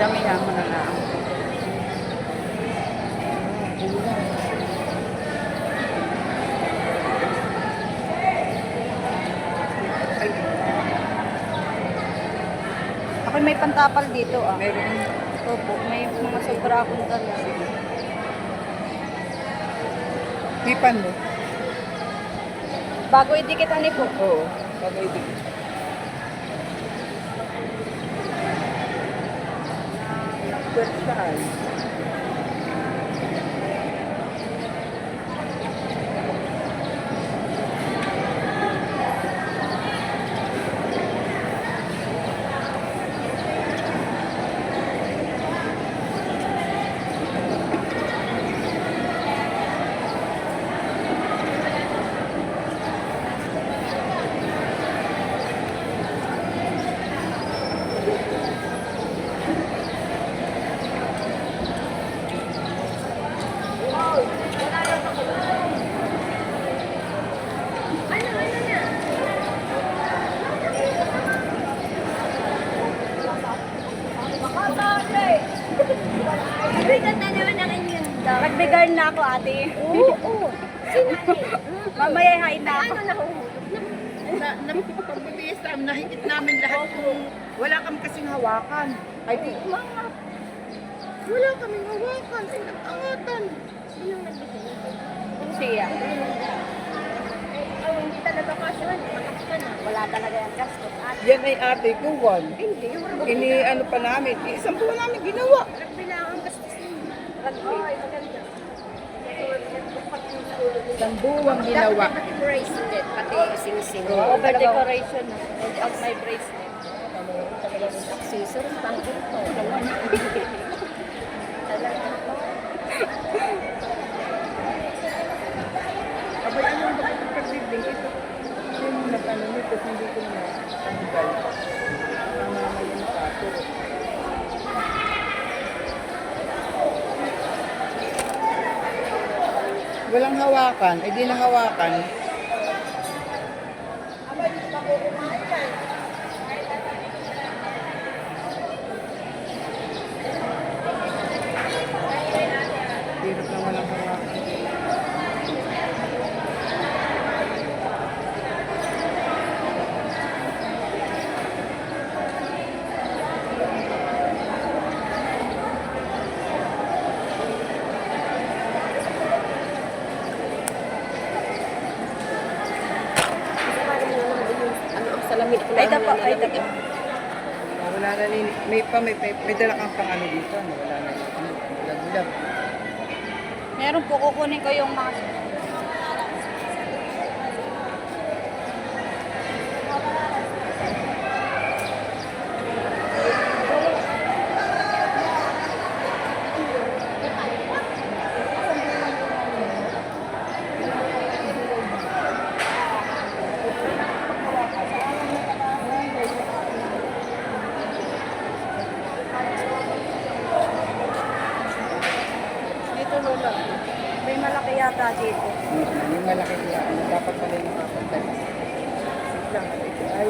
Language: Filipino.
damihan mo na lang. Ako may pantapal dito ah. Meron. Opo, may mga sobra akong dala. Hipan mo. Bago idikit ani po. Oo. Pag-ibig. Pwersaan. Nagbigar na ako, ate. Oo. Mamaya hain na ako. Pagbibigay sa amin, nakikit namin lahat kung wala kami kasing hawakan. Ay di, wala kaming hawakan. Ay, nag-angatan. Sinong nagbigay? Siya. Hindi talaga kasya. Matakas ka na. Wala talaga yung gasto. Ate. Yan ay ate ko, Juan. Hindi. Yung rugby. Ini ano pa namin, isang buwan namin ginawa. Rugby lang ang gastusin. Rugby. Maganda. Isang buwan ginawa. Dapat pati bracelet, pati sing-sing. Over decoration. Hold out my bracelet. Accessories pang ito. Abay, ano ang bakit pagbibig ito? Yung nag-ano nito, hindi ko na tanggal. Ang mamayin sa ato. Walang hawakan, eh di nahawakan. Hirap na walang hawakan. Salamin ko Ay, tapo. Ay, tapo. Wala na rin. May dala kang pang ano dito. Ano, wala na rin. Gulag-gulag. Meron po, kukunin ko yung mga... Dito, Lola. May malaki yata dito. Yung malaki kaya. Dapat pala yung nakapagdala. Lang, ito ay